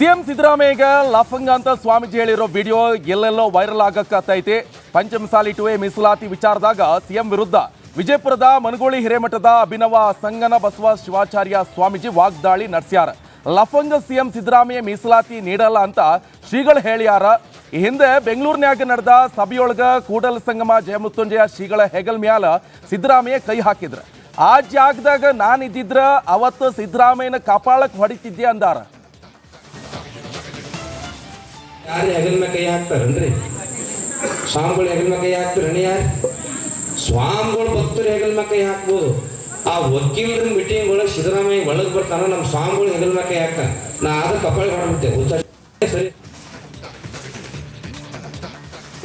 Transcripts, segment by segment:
CM ಸಿದ್ದರಾಮಯ್ಯಗೆ ಲಫಂಗ ಅಂತ ಸ್ವಾಮೀಜಿ ಹೇಳಿರೋ video ಎಲ್ಲೆಲ್ಲೋ ವೈರಲ್ ಆಗಕತ್ತೈತಿ. ಪಂಚಮಸಾಲಿ ಟುವೆ ಮೀಸಲಾತಿ ವಿಚಾರದಾಗ ಸಿಎಂ ವಿರುದ್ಧ ವಿಜಯಪುರದ ಮನಗೋಳಿ ಹಿರೇಮಠದ ಅಭಿನವ ಸಂಗನ ಬಸವ ಶಿವಾಚಾರ್ಯ ಸ್ವಾಮೀಜಿ ವಾಗ್ದಾಳಿ ನಡೆಸ್ಯಾರ. ಲಫಂಗ ಸಿಎಂ ಸಿದ್ದರಾಮಯ್ಯ ಮೀಸಲಾತಿ ನೀಡಲ್ಲ ಅಂತ ಶ್ರೀಗಳು ಹೇಳ್ಯಾರ. ಈ ಹಿಂದೆ ಬೆಂಗಳೂರಿನಾಗ ನಡೆದ ಸಭೆಯೊಳಗ ಕೂಡಲ ಸಂಗಮ ಜಯಮೃತ್ಯುಂಜಯ ಶ್ರೀಗಳ ಹೆಗಲ್ ಮ್ಯಾಲ ಸಿದ್ದರಾಮಯ್ಯ ಕೈ ಹಾಕಿದ್ರು. ಆ ಜಾಗದಾಗ ನಾನಿದ್ದಿದ್ರ ಅವತ್ತು ಸಿದ್ದರಾಮಯ್ಯನ ಕಪಾಳಕ್ಕೆ ಹೊಡಿತಿದ್ದೆ ಅಂದಾರ. ಯಾರು ಹೆಗಲ ಮೇಲೆ ಕೈ ಹಾಕ್ತಾರನ್ರಿ? ಸ್ವಾಮಿಗಳು ಹೆಗಲ ಮೇಲೆ ಕೈ ಹಾಕ್ತಾರಣ್ಣ? ಯಾರು ಸ್ವಾಮಿಗಳು ಭಕ್ತರು ಹೆಗಲ ಮೇಲೆ ಕೈ ಹಾಕ್ಬೋದು. ಆ ವಕೀಲರ ಮೀಟಿಂಗ್ ಒಳಗೆ ಸಿದ್ದರಾಮಯ್ಯ ಒಳಗೆ ಬರ್ತಾನ, ನಮ್ಮ ಸ್ವಾಮಿಗಳು ಹೆಗಲ ಮೇಲೆ ಕೈ ಹಾಕ್ತಾನ. ನಾ ಆದ್ರೆ ಕಪಾಳ ಹೊಡ್ಬಿಟ್ಟೆ ಸರಿ.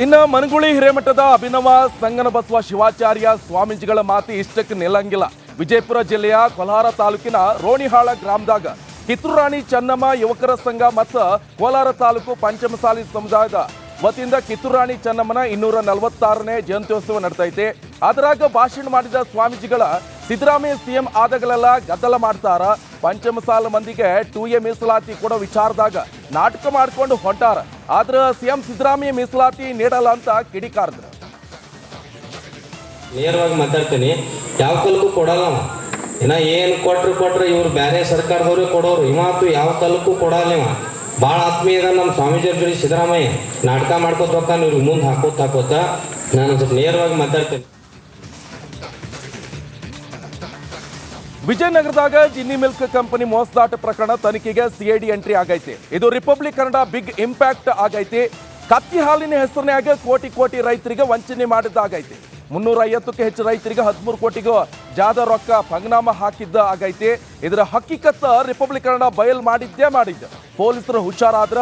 ಇನ್ನು ಮನಗುಳಿ ಹಿರೇಮಠದ ಅಭಿನವ ಸಂಗನ ಬಸವ ಶಿವಾಚಾರ್ಯ ಸ್ವಾಮೀಜಿಗಳ ಮಾತು ಇಷ್ಟಕ್ಕೆ ನಿಲ್ಲಂಗಿಲ್ಲ. ವಿಜಯಪುರ ಜಿಲ್ಲೆಯ ಕೋಲಾರ ತಾಲೂಕಿನ ರೋಣಿಹಾಳ ಗ್ರಾಮದಾಗ ಕಿತ್ತೂರು ರಾಣಿ ಚೆನ್ನಮ್ಮ ಯುವಕರ ಸಂಘ ಮತ್ತು ಕೋಲಾರ ತಾಲೂಕು ಪಂಚಮಸಾಲಿ ಸಮುದಾಯದ ವತಿಯಿಂದ ಕಿತ್ತೂರು ರಾಣಿ ಚೆನ್ನಮ್ಮನ 246ನೇ ಜಯಂತ್ಯೋತ್ಸವ ನಡೆದೈತೆ. ಅದರಾಗ ಭಾಷಣ ಮಾಡಿದ ಸ್ವಾಮೀಜಿಗಳ ಸಿದ್ದರಾಮಯ್ಯ ಸಿಎಂ ಆದಾಗಲೆಲ್ಲ ಗದ್ದಲ ಮಾಡ್ತಾರ. ಪಂಚಮಸಾಲ ಮಂದಿಗೆ 2A ಮೀಸಲಾತಿ ಕೊಡೋ ವಿಚಾರದಾಗ ನಾಟಕ ಮಾಡ್ಕೊಂಡು ಹೊಂಟಾರ. ಆದ್ರೆ ಸಿಎಂ ಸಿದ್ದರಾಮಯ್ಯ ಮೀಸಲಾತಿ ನೀಡಲ್ಲ ಅಂತ ಕಿಡಿಕಾರದ್ರು. ನೇರವಾಗಿ ಮಾತಾಡ್ತೀನಿ, ಯಾವ ಕಾಲಕ್ಕೂ ಕೊಡಲ್ಲ. ಇನ್ನ ಏನು ಕೊಟ್ರೆ ಇವ್ರು ಬೇರೆ ಸರ್ಕಾರದವ್ರು ಕೊಡೋರು. ಇವತ್ತು ಯಾವ ಕಾಲಕ್ಕೂ ಕೊಡಲ್ಲ. ಭಾಳ ಆತ್ಮೀಯ ನಮ್ಮ ಸ್ವಾಮೀಜಿಯವ್ರ ಜೊತೆ ಸಿದ್ದರಾಮಯ್ಯ ನಾಟಕ ಮಾಡ್ಕೋತ ಹೋಗ್ತಾನೆ. ಇವ್ರಿಗೆ ಮುಂದೆ ಹಾಕೋತ ನಾನು ಸ್ವಲ್ಪ ನೇರವಾಗಿ ಮಾತಾಡ್ತೇನೆ. ವಿಜಯನಗರದಾಗ ಜಿನ್ನಿ ಮಿಲ್ಕ್ ಕಂಪನಿ ಮೋಸದಾಟ ಪ್ರಕರಣ ತನಿಖೆಗೆ ಸಿಐಡಿ ಎಂಟ್ರಿ ಆಗೈತೆ. ಇದು ರಿಪಬ್ಲಿಕ್ ಕನ್ನಡ ಬಿಗ್ ಇಂಪ್ಯಾಕ್ಟ್ ಆಗೈತಿ. ಕತ್ತಿ ಹಾಲಿನ ಹೆಸರಿನಾಗ ಕೋಟಿ ರೈತರಿಗೆ ವಂಚನೆ ಮಾಡಿದ್ದಾಗೈತೆ. 350ಕ್ಕೂ ಹೆಚ್ಚು ರೈತರಿಗೆ 13 ಕೋಟಿಗೂ ಜಾದ ರೊಕ್ಕ ಪಂಗನಾಮ ಹಾಕಿದ್ದ ಆಗೈತೆ. ಇದರ ಹಕ್ಕಿಕತ್ತ ರಿಪಬ್ಲಿಕ್ ಕನ್ನಡ ಬಯಲ್ ಮಾಡಿದ್ದ ಪೊಲೀಸರು ಹುಷಾರಾದ್ರ.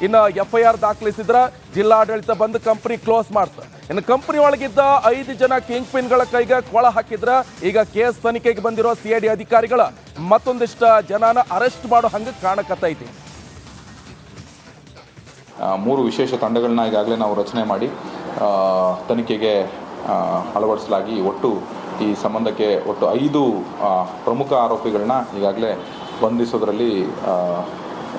ಇನ್ನು FIR ದಾಖಲಿಸಿದ್ರ ಜಿಲ್ಲಾಡಳಿತ ಬಂದು ಕಂಪನಿ ಕ್ಲೋಸ್ ಮಾಡ್ತ. ಇನ್ನು ಕಂಪನಿ ಒಳಗಿದ್ದ 5 ಜನ ಕಿಂಗ್ ಪಿನ್ಗಳ ಕೈಗೆ ಕೊಳ ಹಾಕಿದ್ರ. ಈಗ ಕೇಸ್ ತನಿಖೆಗೆ ಬಂದಿರೋ ಸಿಐಡಿ ಅಧಿಕಾರಿಗಳ ಮತ್ತೊಂದಿಷ್ಟ ಜನನ ಅರೆಸ್ಟ್ ಮಾಡೋ ಹಂಗೆ ಕಾಣಕತ್ತೈತಿ. 3 ವಿಶೇಷ ತಂಡಗಳನ್ನ ಈಗಾಗಲೇ ನಾವು ರಚನೆ ಮಾಡಿ ತನಿಖೆಗೆ ಅಳವಡಿಸಲಾಗಿ ಒಟ್ಟು ಈ ಸಂಬಂಧಕ್ಕೆ 5 ಪ್ರಮುಖ ಆರೋಪಿಗಳನ್ನ ಈಗಾಗಲೇ ಬಂಧಿಸೋದ್ರಲ್ಲಿ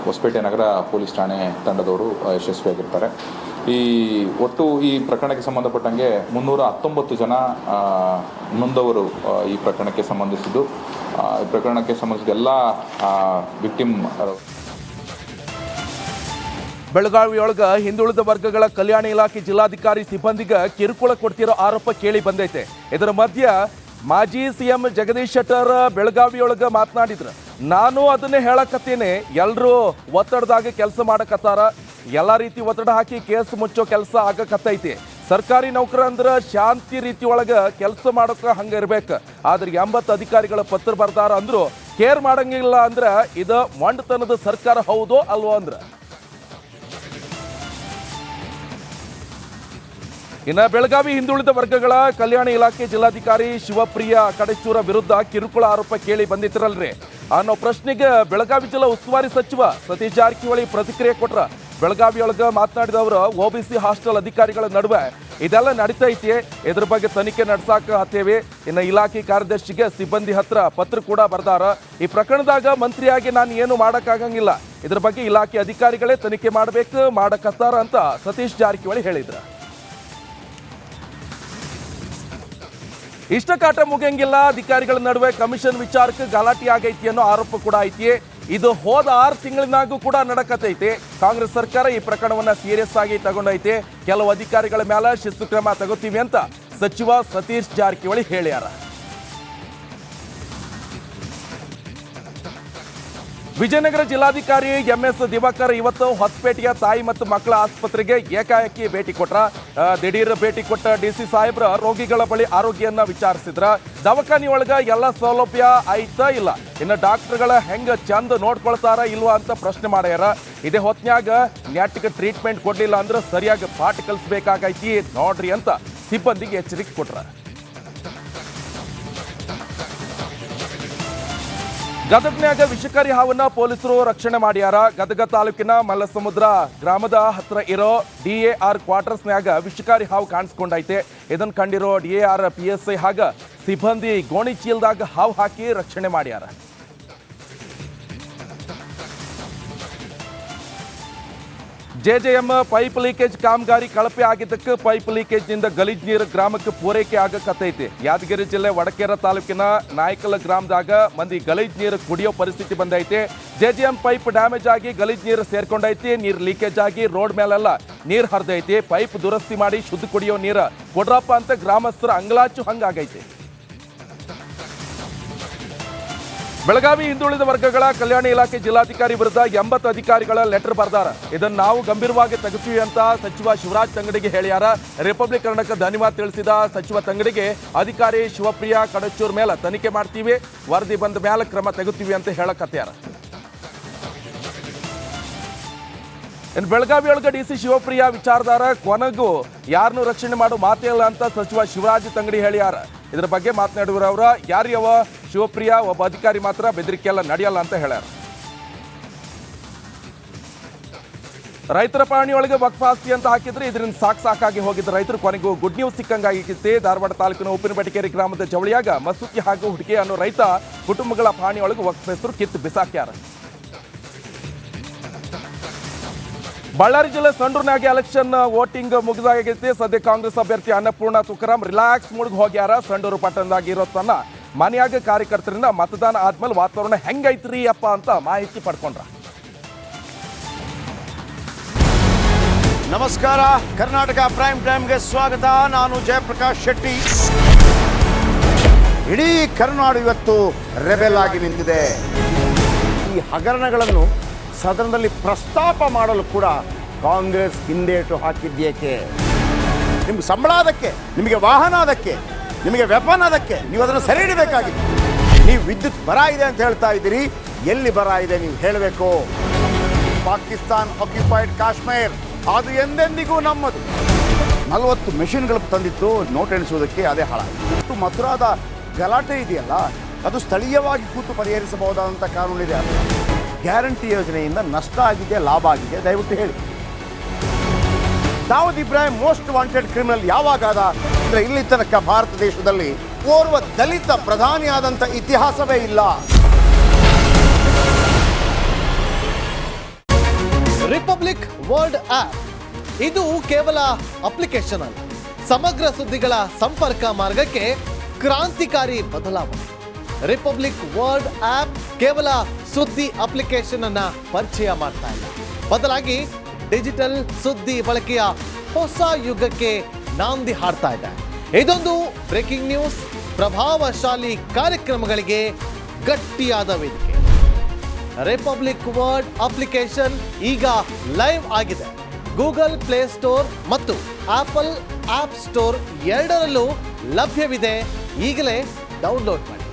ಹೊಸಪೇಟೆ ನಗರ ಪೊಲೀಸ್ ಠಾಣೆ ತಂಡದವರು ಯಶಸ್ವಿಯಾಗಿರ್ತಾರೆ. ಒಟ್ಟು ಈ ಪ್ರಕರಣಕ್ಕೆ ಸಂಬಂಧಪಟ್ಟಂಗೆ 319 ಜನ ನೊಂದವರು ಈ ಪ್ರಕರಣಕ್ಕೆ ಸಂಬಂಧಿಸಿದ್ದು. ಈ ಪ್ರಕರಣಕ್ಕೆ ಸಂಬಂಧಿಸಿದ ಎಲ್ಲ ವಿಕ್ಟಿಮ್ ಬೆಳಗಾವಿಯೊಳಗ ಹಿಂದುಳಿದ ವರ್ಗಗಳ ಕಲ್ಯಾಣ ಇಲಾಖೆ ಜಿಲ್ಲಾಧಿಕಾರಿ ಸಿಬ್ಬಂದಿಗೆ ಕಿರುಕುಳ ಕೊಡ್ತಿರೋ ಆರೋಪ ಕೇಳಿ ಬಂದೈತೆ. ಇದರ ಮಧ್ಯ ಮಾಜಿ ಸಿಎಂ ಜಗದೀಶ್ ಶೆಟ್ಟರ್ ಬೆಳಗಾವಿಯೊಳಗ ಮಾತನಾಡಿದ್ರು. ನಾನು ಅದನ್ನೇ ಹೇಳಕತ್ತೇನೆ, ಎಲ್ಲರೂ ಒತ್ತಡದಾಗ ಕೆಲಸ ಮಾಡಕತ್ತಾರ. ಎಲ್ಲ ರೀತಿ ಒತ್ತಡ ಹಾಕಿ ಕೇಸ್ ಮುಚ್ಚೋ ಕೆಲಸ ಆಗಕತ್ತೈತಿ. ಸರ್ಕಾರಿ ನೌಕರ ಅಂದ್ರೆ ಶಾಂತಿ ರೀತಿ ಒಳಗೆ ಕೆಲಸ ಮಾಡೋಕೆ ಹಂಗೆ ಇರ್ಬೇಕು. ಆದ್ರೆ 80 ಅಧಿಕಾರಿಗಳ ಪತ್ರ ಬರ್ದಾರ ಅಂದ್ರು ಕೇರ್ ಮಾಡಂಗಿಲ್ಲ ಅಂದ್ರೆ ಇದು ಮೊಂಡತನದ ಸರ್ಕಾರ ಹೌದೋ ಅಲ್ವೋ ಅಂದ್ರೆ. ಇನ್ನು ಬೆಳಗಾವಿ ಹಿಂದುಳಿದ ವರ್ಗಗಳ ಕಲ್ಯಾಣ ಇಲಾಖೆ ಜಿಲ್ಲಾಧಿಕಾರಿ ಶಿವಪ್ರಿಯ ಕಡಚೂರ ವಿರುದ್ಧ ಕಿರುಕುಳ ಆರೋಪ ಕೇಳಿ ಬಂದಿತ್ತಿರಲ್ರಿ ಅನ್ನೋ ಪ್ರಶ್ನೆಗೆ ಬೆಳಗಾವಿ ಜಿಲ್ಲಾ ಉಸ್ತುವಾರಿ ಸಚಿವ ಸತೀಶ್ ಜಾರಕಿಹೊಳಿ ಪ್ರತಿಕ್ರಿಯೆ ಕೊಟ್ರ. ಬೆಳಗಾವಿಯೊಳಗ ಮಾತನಾಡಿದವರು OBC ಹಾಸ್ಟೆಲ್ ಅಧಿಕಾರಿಗಳ ನಡುವೆ ಇದೆಲ್ಲ ನಡೀತೈತಿ, ಇದ್ರ ಬಗ್ಗೆ ತನಿಖೆ ನಡೆಸಾಕ ಹತ್ತೇವೆ. ಇನ್ನು ಇಲಾಖೆ ಕಾರ್ಯದರ್ಶಿಗೆ ಸಿಬ್ಬಂದಿ ಹತ್ರ ಪತ್ರ ಕೂಡ ಬರ್ದಾರ. ಈ ಪ್ರಕರಣದಾಗ ಮಂತ್ರಿಯಾಗಿ ನಾನು ಏನು ಮಾಡೋಕ್ಕಾಗಂಗಿಲ್ಲ, ಇದ್ರ ಬಗ್ಗೆ ಇಲಾಖೆ ಅಧಿಕಾರಿಗಳೇ ತನಿಖೆ ಮಾಡಕತ್ತಾರ ಅಂತ ಸತೀಶ್ ಜಾರಕಿಹೊಳಿ ಹೇಳಿದ್ರು. ಇಷ್ಟ ಕಾಟ ಮುಗಿಯಂಗಿಲ್ಲ, ಅಧಿಕಾರಿಗಳ ನಡುವೆ ಕಮಿಷನ್ ವಿಚಾರಕ್ಕೆ ಗಲಾಟೆ ಆಗೈತಿ ಅನ್ನೋ ಆರೋಪ ಕೂಡ ಐತಿ. ಇದು ಹೋದ 6 ತಿಂಗಳಿನಾಗೂ ಕೂಡ ನಡಕತೈತಿ. ಕಾಂಗ್ರೆಸ್ ಸರ್ಕಾರ ಈ ಪ್ರಕರಣವನ್ನ ಸೀರಿಯಸ್ ಆಗಿ ತಗೊಂಡೈತೆ. ಕೆಲವು ಅಧಿಕಾರಿಗಳ ಮೇಲೆ ಶಿಸ್ತು ಕ್ರಮ ತಗೋತೀವಿ ಅಂತ ಸಚಿವ ಸತೀಶ್ ಜಾರಕಿಹೊಳಿ ಹೇಳ್ಯಾರ. ವಿಜಯನಗರ ಜಿಲ್ಲಾಧಿಕಾರಿ MS ದಿವಾಕರ್ ಇವತ್ತು ಹೊಸಪೇಟೆಯ ತಾಯಿ ಮತ್ತು ಮಕ್ಕಳ ಆಸ್ಪತ್ರೆಗೆ ಏಕಾಏಕಿ ಭೇಟಿ ಕೊಟ್ರ. ದಿಢೀರ್ ಭೇಟಿ ಕೊಟ್ಟ DC ಸಾಹೇಬ್ರ ರೋಗಿಗಳ ಬಳಿ ಆರೋಗ್ಯವನ್ನ ವಿಚಾರಿಸಿದ್ರ. ದವಾಖಾನಿಯೊಳಗ ಎಲ್ಲ ಸೌಲಭ್ಯ ಐತಾ ಇಲ್ಲ, ಇನ್ನು ಡಾಕ್ಟರ್ಗಳ ಹೆಂಗ ಚಂದ ನೋಡ್ಕೊಳ್ತಾರ ಇಲ್ವಾ ಅಂತ ಪ್ರಶ್ನೆ ಮಾಡ್ಯಾರ. ಇದೇ ಹೊತ್ನ್ಯಾಗ ನೆಟ್ಗೆ ಟ್ರೀಟ್ಮೆಂಟ್ ಕೊಡ್ಲಿಲ್ಲ ಅಂದ್ರೆ ಸರಿಯಾಗಿ ಪಾಠ ಕಲಿಸ್ಬೇಕಾಗೈತಿ ನೋಡ್ರಿ ಅಂತ ಸಿಬ್ಬಂದಿಗೆ ಎಚ್ಚರಿಕೆ ಕೊಟ್ರ. ಗದಗ್ನ್ಯಾಗ ವಿಷಕಾರಿ ಹಾವನ್ನ ಪೊಲೀಸರು ರಕ್ಷಣೆ ಮಾಡ್ಯಾರ. ಗದಗ ತಾಲೂಕಿನ ಮಲ್ಲಸಮುದ್ರ ಗ್ರಾಮದ ಹತ್ರ ಇರೋ DAR ಕ್ವಾರ್ಟರ್ಸ್ನ್ಯಾಗ ವಿಷಕಾರಿ ಹಾವು ಕಾಣಿಸ್ಕೊಂಡೈತೆ. ಇದನ್ನ ಕಂಡಿರೋ DAR PSI ಹಾಗ ಸಿಬ್ಬಂದಿ ಗೋಣಿ ಚೀಲದಾಗ ಹಾವು ಹಾಕಿ ರಕ್ಷಣೆ ಮಾಡ್ಯಾರ. ಜೆಜೆಎಂ ಪೈಪ್ ಲೀಕೇಜ್ ಕಾಮಗಾರಿ ಕಳಪೆ ಆಗಿದ್ದಕ್ಕೆ ಪೈಪ್ ಲೀಕೇಜ್ನಿಂದ ಗಲೀಜ್ ನೀರು ಗ್ರಾಮಕ್ಕೆ ಪೂರೈಕೆ ಆಗಕತ್ತೈತಿ. ಯಾದಗಿರಿ ಜಿಲ್ಲೆ ವಡಕೇರ ತಾಲೂಕಿನ ನಾಯ್ಕಲ ಗ್ರಾಮದಾಗ ಮಂದಿ ಗಲೀಜ್ ನೀರು ಕುಡಿಯೋ ಪರಿಸ್ಥಿತಿ ಬಂದೈತಿ. ಜೆಜೆಎಂ ಪೈಪ್ ಡ್ಯಾಮೇಜ್ ಆಗಿ ಗಲೀಜ್ ನೀರು ಸೇರ್ಕೊಂಡೈತಿ. ನೀರು ಲೀಕೇಜ್ ಆಗಿ ರೋಡ್ ಮೇಲೆಲ್ಲ ನೀರು ಹರಿದೈತಿ. ಪೈಪ್ ದುರಸ್ತಿ ಮಾಡಿ ಶುದ್ಧ ಕುಡಿಯೋ ನೀರು ಕೊಡ್ರಪ್ಪ ಅಂತ ಗ್ರಾಮಸ್ಥರ ಅಂಗಲಾಚು ಹಂಗಾಗೈತಿ. ಬೆಳಗಾವಿ ಹಿಂದುಳಿದ ವರ್ಗಗಳ ಕಲ್ಯಾಣ ಇಲಾಖೆ ಜಿಲ್ಲಾಧಿಕಾರಿ ವಿರುದ್ಧ 80 ಅಧಿಕಾರಿಗಳ ಲೆಟರ್ ಬರೆದಾರ. ಇದನ್ನು ನಾವು ಗಂಭೀರವಾಗಿ ತೆಗೆತೀವಿ ಅಂತ ಸಚಿವ ಶಿವರಾಜ್ ತಂಗಡಿಗೆ ಹೇಳ್ಯಾರ. ರಿಪಬ್ಲಿಕ್ ಕನ್ನಡಕ್ಕೆ ಧನ್ಯವಾದ ತಿಳಿಸಿದ ಸಚಿವ ತಂಗಡಿಗೆ ಅಧಿಕಾರಿ ಶಿವಪ್ರಿಯಾ ಕಡಚೂರ್ ಮೇಲೆ ತನಿಖೆ ಮಾಡ್ತೀವಿ, ವರದಿ ಬಂದ ಮೇಲೆ ಕ್ರಮ ತೆಗುತ್ತೀವಿ ಅಂತ ಹೇಳಕತ್ಯಾರ. ಇನ್ನು ಬೆಳಗಾವಿ ಒಳಗೆ DC ಶಿವಪ್ರಿಯಾ ವಿಚಾರದಾರ ಕೊನೆಗೂ ಯಾರನ್ನೂ ರಕ್ಷಣೆ ಮಾಡೋ ಮಾತೇ ಇಲ್ಲ ಅಂತ ಸಚಿವ ಶಿವರಾಜ್ ತಂಗಡಿ ಹೇಳ್ಯಾರ. ಇದರ ಬಗ್ಗೆ ಮಾತನಾಡುವರವರ ಯಾರ್ಯವ ಶಿವಪ್ರಿಯಾ ಒಬ್ಬ ಅಧಿಕಾರಿ ಮಾತ್ರ ಬೆದರಿಕೆ ಎಲ್ಲ ನಡೆಯಲ್ಲ ಅಂತ ಹೇಳ್ಯಾರ. ರೈತರ ಪಾಣಿ ಒಳಗೆ ವಕ್ಫ್ ಆಸ್ತಿ ಅಂತ ಹಾಕಿದ್ರೆ ಇದರಿಂದ ಸಾಕಾಗಿ ಹೋಗಿದ್ದ ರೈತರು ಕೊನೆಗೂ ಗುಡ್ ನ್ಯೂಸ್ ಸಿಕ್ಕಂಗಾಗಿತ್ತೆ. ಧಾರವಾಡ ತಾಲೂಕಿನ ಉಪ್ಪಿನಬೆಟಗೇರಿ ಗ್ರಾಮದ ಜವಳಿಯಾಗ ಮಸೂತಿ ಹಾಗೂ ಹುಡುಗಿ ಅನ್ನೋ ರೈತ ಕುಟುಂಬಗಳ ಪಾಣಿ ಒಳಗೆ ವಕ್ಫ್ ಹೆಸರು ಕಿತ್ತು ಬಿಸಾಕ್ಯಾರ. ಬಳ್ಳಾರಿ ಜಿಲ್ಲೆ ಸಂಡೂರಿನಾಗೆ ಎಲೆಕ್ಷನ್ ವೋಟಿಂಗ್ ಮುಗಿದಾಗೈತಿ. ಸದ್ಯ ಕಾಂಗ್ರೆಸ್ ಅಭ್ಯರ್ಥಿ ಅನ್ನಪೂರ್ಣ ತುಕಾರಾಮ್ ರಿಲ್ಯಾಕ್ಸ್ ಮೂಡ್ಗೆ ಹೋಗ್ಯಾರ. ಸಂಡೂರು ಪಟ್ಟಣದಾಗ ಇರೋ ತನ್ನ ಮನೆಯಾಗ ಕಾರ್ಯಕರ್ತರಿಂದ ಮತದಾನ ಆದ್ಮೇಲೆ ವಾತಾವರಣ ಹೆಂಗೈತ್ರಿ ಅಪ್ಪ ಅಂತ ಮಾಹಿತಿ ಪಡ್ಕೊಂಡ್ರ. ನಮಸ್ಕಾರ, ಕರ್ನಾಟಕ ಪ್ರೈಮ್ ಟೈಮ್ಗೆ ಸ್ವಾಗತ. ನಾನು ಜಯಪ್ರಕಾಶ್ ಶೆಟ್ಟಿ. ಇಡೀ ಕರ್ನಾಡು ಇವತ್ತು ರೆಬೆಲ್ ಆಗಿ ನಿಂತಿದೆ. ಈ ಹಗರಣಗಳನ್ನು ಸದನದಲ್ಲಿ ಪ್ರಸ್ತಾಪ ಮಾಡಲು ಕೂಡ ಕಾಂಗ್ರೆಸ್ ಹಿಂದೇಟು ಹಾಕಿದ್ದೇಕೆ? ನಿಮ್ಗೆ ಸಂಬಳ ಅದಕ್ಕೆ, ನಿಮಗೆ ವಾಹನ ಅದಕ್ಕೆ, ನಿಮಗೆ ವೆಪನ್ ಅದಕ್ಕೆ, ನೀವು ಅದನ್ನು ಸೆರೆ ಹಿಡಬೇಕಾಗಿದೆ. ನೀವು ವಿದ್ಯುತ್ ಬರ ಇದೆ ಅಂತ ಹೇಳ್ತಾ ಇದ್ದೀರಿ, ಎಲ್ಲಿ ಬರ ಇದೆ ನೀವು ಹೇಳಬೇಕು. ಪಾಕಿಸ್ತಾನ್ ಆಕ್ಯುಪೈಡ್ ಕಾಶ್ಮೀರ್ ಅದು ಎಂದೆಂದಿಗೂ ನಮ್ಮದು. 40 ಮೆಷಿನ್ಗಳು ತಂದಿತ್ತು ನೋಟ್ ಎಣಿಸುವುದಕ್ಕೆ, ಅದೇ ಹಾಳಾಯಿತು. ಮಥುರಾದ ಗಲಾಟೆ ಇದೆಯಲ್ಲ, ಅದು ಸ್ಥಳೀಯವಾಗಿ ಕೂತು ಪರಿಹರಿಸಬಹುದಾದಂಥ ಕಾನೂನಿದೆ. ಗ್ಯಾರಂಟಿ ಯೋಜನೆಯಿಂದ ನಷ್ಟ ಆಗಿದೆ, ಲಾಭ ಆಗಿದೆ, ದಯವಿಟ್ಟು ಹೇಳಿ. Dawood Ibrahim most wanted criminal ಯಾವಾಗಾದ ಅಂದರೆ ಇಲ್ಲಿ ತನಕ ಭಾರತ ದೇಶದಲ್ಲಿ ಓರ್ವ ದಲಿತ ಪ್ರಧಾನಿಯಾದಂಥ ಇತಿಹಾಸವೇ ಇಲ್ಲ. ರಿಪಬ್ಲಿಕ್ ವರ್ಲ್ಡ್ ಆಪ್ ಇದು ಕೇವಲ ಅಪ್ಲಿಕೇಶನ್ ಅಲ್ಲ, ಸಮಗ್ರ ಸುದ್ದಿಗಳ ಸಂಪರ್ಕ ಮಾರ್ಗಕ್ಕೆ ಕ್ರಾಂತಿಕಾರಿ ಬದಲಾವಣೆ. ರಿಪಬ್ಲಿಕ್ ವರ್ಲ್ಡ್ ಆಪ್ ಕೇವಲ ಸುದ್ದಿ ಅಪ್ಲಿಕೇಶನ್ ಅನ್ನ ಪರಿಚಯ ಮಾಡ್ತಾ ಇಲ್ಲ, ಬದಲಾಗಿ ಡಿಜಿಟಲ್ ಸುದ್ದಿ ಬಳಕೆಯ ಹೊಸ ಯುಗಕ್ಕೆ ನಾಂದಿ ಹಾಡ್ತಾ ಇದೆ. ಇದೊಂದು ಬ್ರೇಕಿಂಗ್ ನ್ಯೂಸ್, ಪ್ರಭಾವಶಾಲಿ ಕಾರ್ಯಕ್ರಮಗಳಿಗೆ ಗಟ್ಟಿಯಾದ ವೇದಿಕೆ. ರಿಪಬ್ಲಿಕ್ ವರ್ಲ್ಡ್ ಅಪ್ಲಿಕೇಶನ್ ಈಗ ಲೈವ್ ಆಗಿದೆ. ಗೂಗಲ್ ಪ್ಲೇ ಸ್ಟೋರ್ ಮತ್ತು ಆಪಲ್ ಆಪ್ ಸ್ಟೋರ್ ಎರಡರಲ್ಲೂ ಲಭ್ಯವಿದೆ. ಈಗಲೇ ಡೌನ್ಲೋಡ್ ಮಾಡಿ.